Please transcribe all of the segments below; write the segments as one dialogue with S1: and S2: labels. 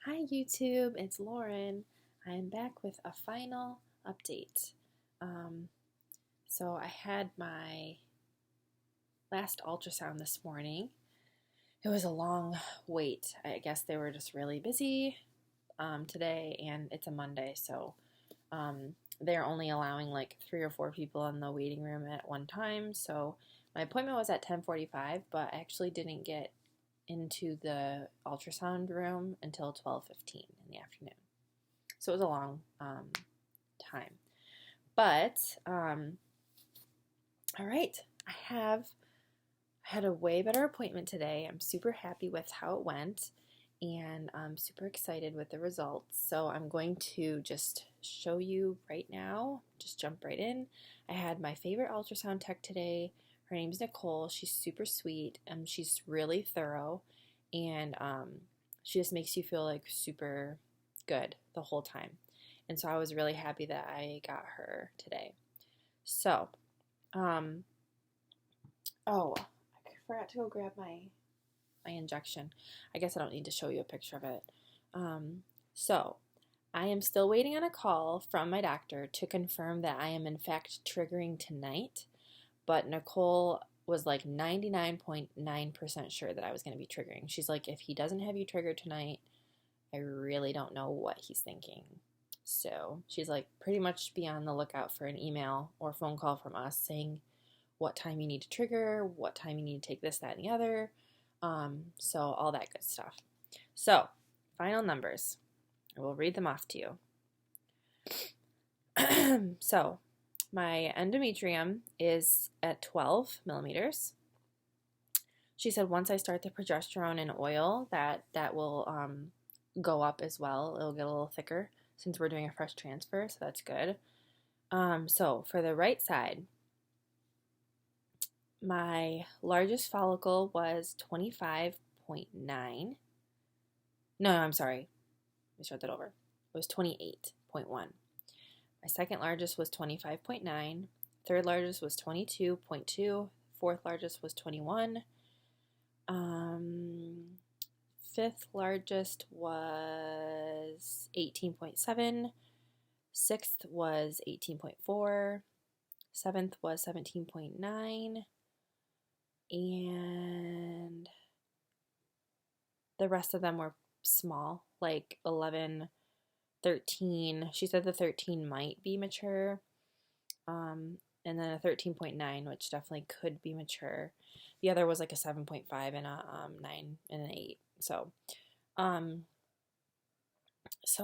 S1: Hi YouTube, it's Lauren. I am back with a final update. Um, so I had my last ultrasound this morning. It was a long wait. I guess they were just really busy today, and it's a Monday, so they're only allowing like 3 or 4 people in the waiting room at one time. So my appointment was at 10:45, but I actually didn't get into the ultrasound room until 12:15 in the afternoon. So it was a long time. But, all right, I had a way better appointment today. I'm super happy with how it went, and I'm super excited with the results. So I'm going to just show you right now, just jump right in. I had my favorite ultrasound tech today. Her name's Nicole. She's super sweet, and she's really thorough, and she just makes you feel like super good the whole time. And so I was really happy that I got her today. So, oh, I forgot to go grab my injection. I guess I don't need to show you a picture of it. So, I am still waiting on a call from my doctor to confirm that I am in fact triggering tonight, but Nicole was like 99.9% sure that I was going to be triggering. She's like, if he doesn't have you triggered tonight, I really don't know what he's thinking. So she's like, pretty much be on the lookout for an email or phone call from us saying what time you need to trigger, what time you need to take this, that, and the other. So all that good stuff. So final numbers. I will read them off to you. So my endometrium is at 12 millimeters. She said once I start the progesterone and oil, that will go up as well. It'll get a little thicker since we're doing a fresh transfer, so that's good. So for the right side, my largest follicle was 25.9. No, I'm sorry. Let me start that over. It was 28.1. My second largest was 25.9. Third largest was 22.2. Fourth largest was 21. Fifth largest was 18.7. Sixth was 18.4. Seventh was 17.9. And the rest of them were small, like 11, 13. She said the 13 might be mature. And then a 13.9, which definitely could be mature. The other was like a 7.5 and a 9 and an 8. So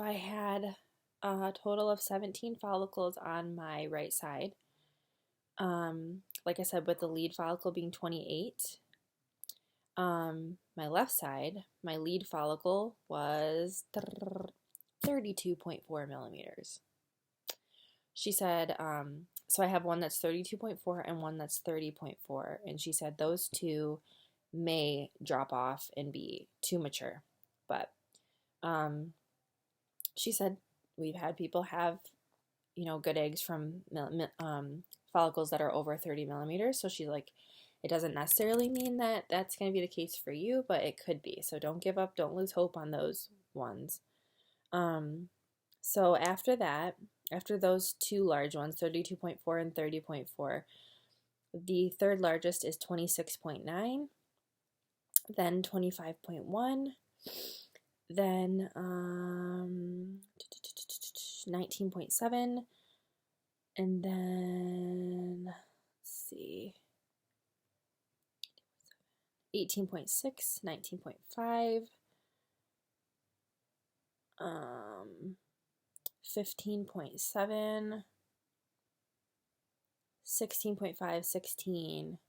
S1: I had a total of 17 follicles on my right side. Like I said, with the lead follicle being 28. My left side, my lead follicle was 32.4 millimeters. She said, so I have one that's 32.4 and one that's 30.4. And she said those two may drop off and be too mature. But she said we've had people have, good eggs from follicles that are over 30 millimeters. So she's like, it doesn't necessarily mean that that's going to be the case for you, but it could be. So don't give up. Don't lose hope on those ones. So after that, after those two large ones, 32.4 and 30.4, the third largest is 26.9, then 25.1, then 19.7, and then, let's see, 18.6, 19.5, 15.7, 16.5, 16,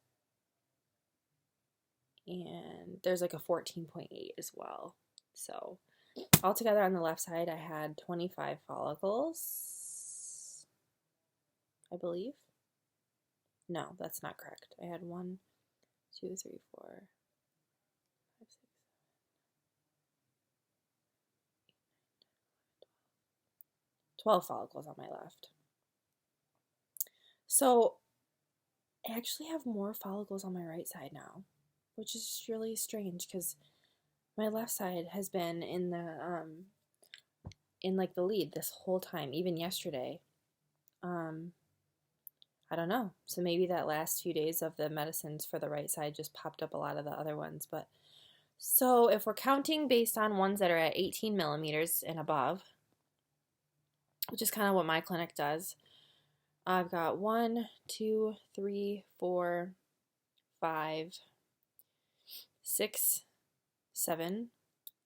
S1: and there's like a 14.8 as well. So altogether on the left side, I had 25 follicles, I believe. No, that's not correct. I had 1, 2, 3, 4, 5, 6, 12 follicles on my left. So I actually have more follicles on my right side now, which is really strange because My left side has been in the in like the lead this whole time, even yesterday. I don't know. So maybe that last few days of the medicines for the right side just popped up a lot of the other ones. But so if we're counting based on ones that are at 18 millimeters and above, which is kind of what my clinic does, I've got 1, 2, 3, 4, 5, 6, 7,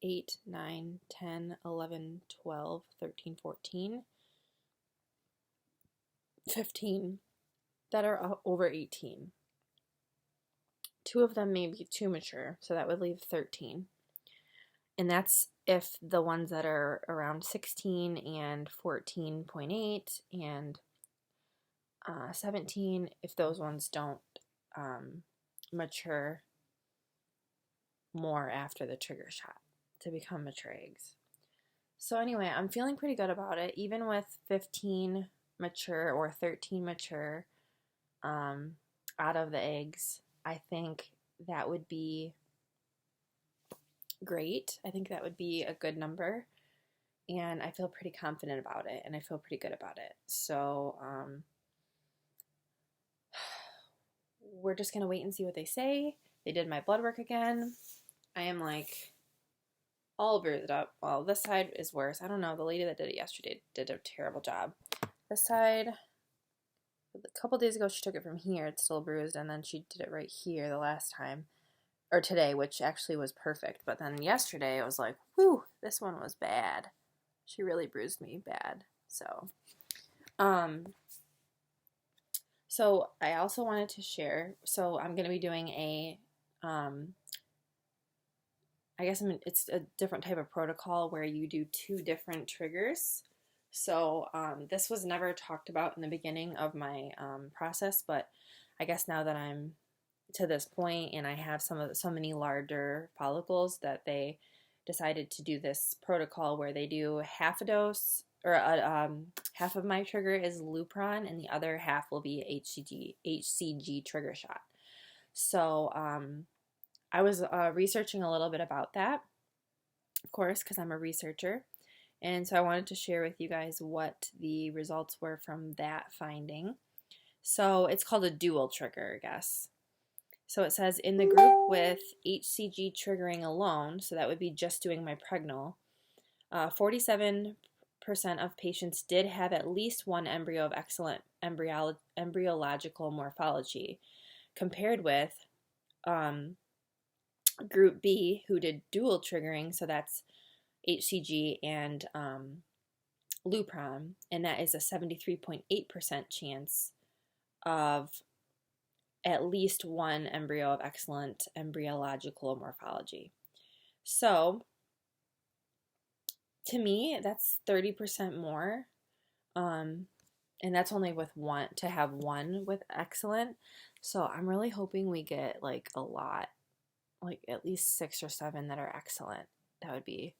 S1: 8, 9, 10, 11, 12, 13, 14, 15 that are over 18. 2 of them may be too mature, so that would leave 13. And that's if the ones that are around 16 and 14.8 and 17, if those ones don't mature more after the trigger shot to become mature eggs. So anyway, I'm feeling pretty good about it. Even with 15 mature or 13 mature out of the eggs, I think that would be great. I think that would be a good number, and I feel pretty confident about it, and I feel pretty good about it. So we're just gonna wait and see what they say. They did my blood work again. I am like all bruised up. Well, this side is worse. I don't know. The lady that did it yesterday did a terrible job. This side, a couple days ago, she took it from here. It's still bruised, and then she did it right here the last time, or today, which actually was perfect. But then yesterday, I was like, whew, this one was bad. She really bruised me bad. So I also wanted to share. So I'm gonna be doing a, it's a different type of protocol where you do 2 different triggers. So this was never talked about in the beginning of my process, but I guess now that I'm to this point and I have so many larger follicles that they decided to do this protocol where they do half a dose, or half of my trigger is Lupron and the other half will be HCG trigger shot. So I was researching a little bit about that, of course, because I'm a researcher. And so I wanted to share with you guys what the results were from that finding. So it's called a dual trigger, I guess. So it says in the group with HCG triggering alone, so that would be just doing my pregnal, 47% of patients did have at least one embryo of excellent embryological morphology, compared with group B, who did dual triggering, so that's HCG and Lupron, and that is a 73.8% chance of at least one embryo of excellent embryological morphology. So, to me, that's 30% more, and that's only with one, to have one with excellent. So I'm really hoping we get like a lot, like at least 6 or 7 that are excellent. That would be,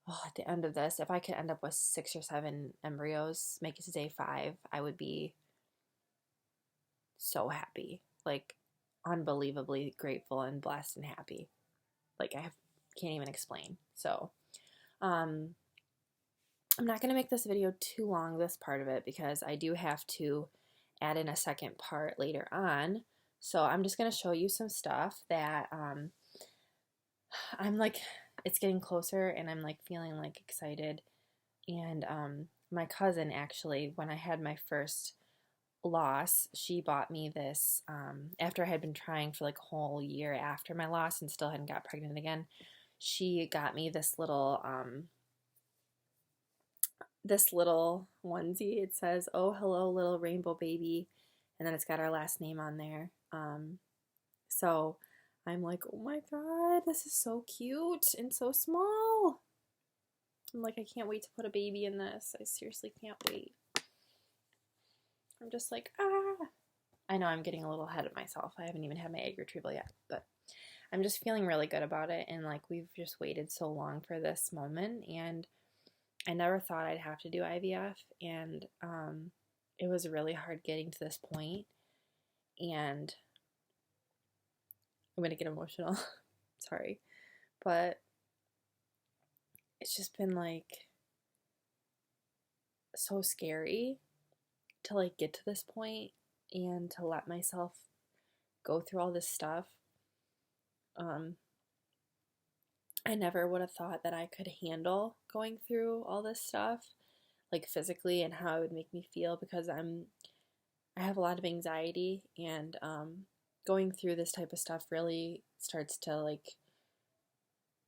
S1: at the end of this, if I could end up with 6 or 7 embryos, make it to day 5, I would be so happy, like unbelievably grateful and blessed and happy. Like can't even explain. So I'm not going to make this video too long, this part of it, because I do have to add in a second part later on. So I'm just going to show you some stuff that I'm like, it's getting closer and I'm like feeling like excited. And my cousin, actually, when I had my first loss, she bought me this after I had been trying for like a whole year after my loss and still hadn't got pregnant again. She got me this little onesie. It says, "Oh, hello, little rainbow baby," and then it's got our last name on there. So I'm like, oh my god, this is so cute and so small. I'm like, I can't wait to put a baby in this. I seriously can't wait. I'm just like, I know I'm getting a little ahead of myself. I haven't even had my egg retrieval yet, but I'm just feeling really good about it. And like, we've just waited so long for this moment, and I never thought I'd have to do IVF, and it was really hard getting to this point, and I'm gonna get emotional. Sorry, but it's just been like so scary to like get to this point and to let myself go through all this stuff. I never would have thought that I could handle going through all this stuff, like physically, and how it would make me feel, because I have a lot of anxiety, and going through this type of stuff really starts to like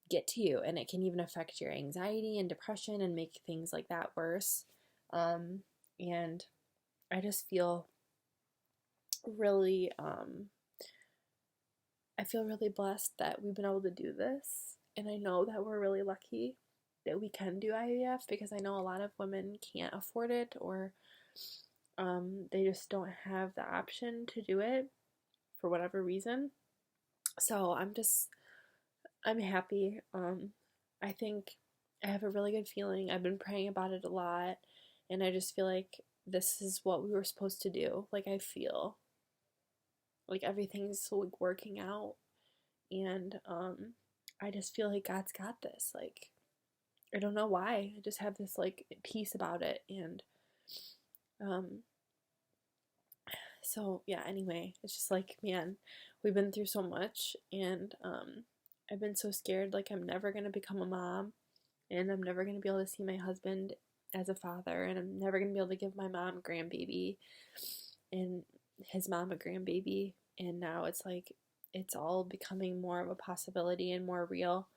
S1: get to you, and it can even affect your anxiety and depression and make things like that worse. And I just feel really I feel really blessed that we've been able to do this, and I know that we're really lucky that we can do IVF, because I know a lot of women can't afford it, or they just don't have the option to do it for whatever reason. So I'm happy. I think I have a really good feeling. I've been praying about it a lot, and I just feel like this is what we were supposed to do. Like, I feel like everything's like working out, and I just feel like God's got this. Like, I don't know why. I just have this like peace about it, and so yeah, anyway, it's just like, man, we've been through so much, and I've been so scared, like I'm never going to become a mom, and I'm never going to be able to see my husband as a father, and I'm never going to be able to give my mom a grandbaby, and his mom a grandbaby, and now it's like, it's all becoming more of a possibility and more real,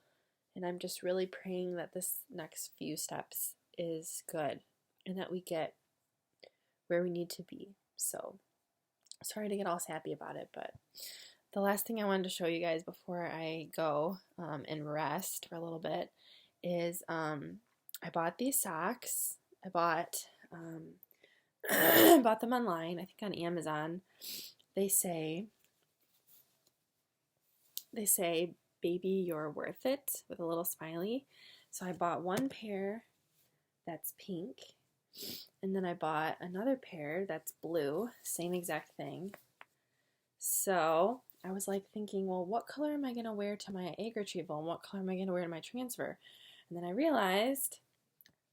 S1: and I'm just really praying that this next few steps is good, and that we get where we need to be. So, sorry to get all sappy about it, but the last thing I wanted to show you guys before I go and rest for a little bit is I bought these socks. I bought bought them online, I think on Amazon. They say, baby, you're worth it, with a little smiley. So I bought one pair that's pink, and then I bought another pair that's blue, same exact thing. So I was like thinking, well, what color am I going to wear to my egg retrieval, and what color am I going to wear to my transfer? And then I realized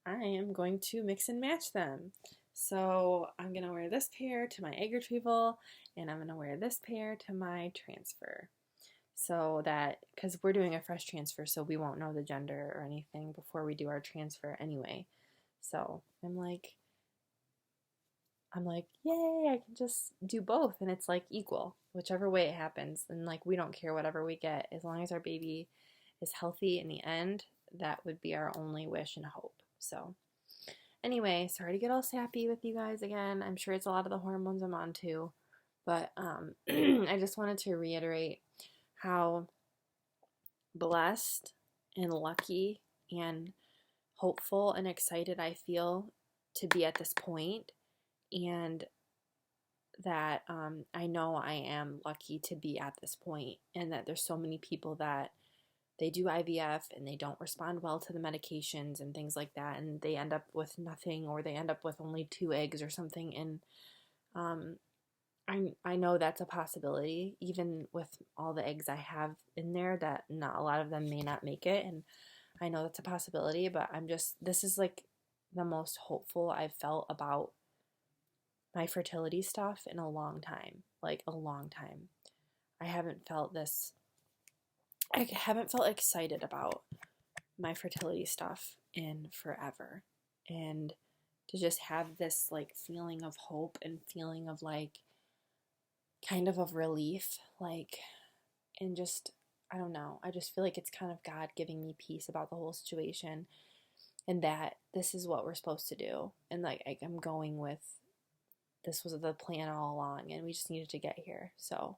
S1: I am going to mix and match them. So I'm going to wear this pair to my egg retrieval, and I'm going to wear this pair to my transfer. So that, because we're doing a fresh transfer, so we won't know the gender or anything before we do our transfer anyway. So I'm like, yay, I can just do both, and it's like equal, whichever way it happens. And like, we don't care whatever we get, as long as our baby is healthy in the end. That would be our only wish and hope. So anyway, sorry to get all sappy with you guys again. I'm sure it's a lot of the hormones I'm on too, but I just wanted to reiterate how blessed and lucky and hopeful and excited I feel to be at this point, and that I know I am lucky to be at this point, and that there's so many people that they do IVF and they don't respond well to the medications and things like that, and they end up with nothing, or they end up with only 2 eggs or something, and I know that's a possibility, even with all the eggs I have in there, that not a lot of them may not make it, and I know that's a possibility, but this is like the most hopeful I've felt about my fertility stuff in a long time, like a long time. I haven't felt excited about my fertility stuff in forever, and to just have this like feeling of hope and feeling of like kind of relief, like, and just, I don't know, I just feel like it's kind of God giving me peace about the whole situation, and that this is what we're supposed to do, and like I'm going with, this was the plan all along, and we just needed to get here. So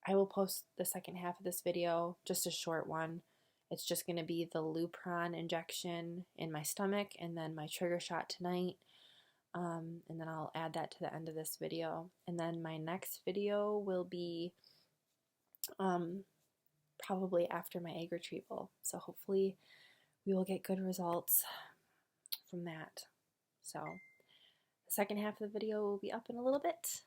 S1: I will post the second half of this video, just a short one. It's just going to be the Lupron injection in my stomach, and then my trigger shot tonight. And then I'll add that to the end of this video. And then my next video will be probably after my egg retrieval. So hopefully we will get good results from that. So the second half of the video will be up in a little bit.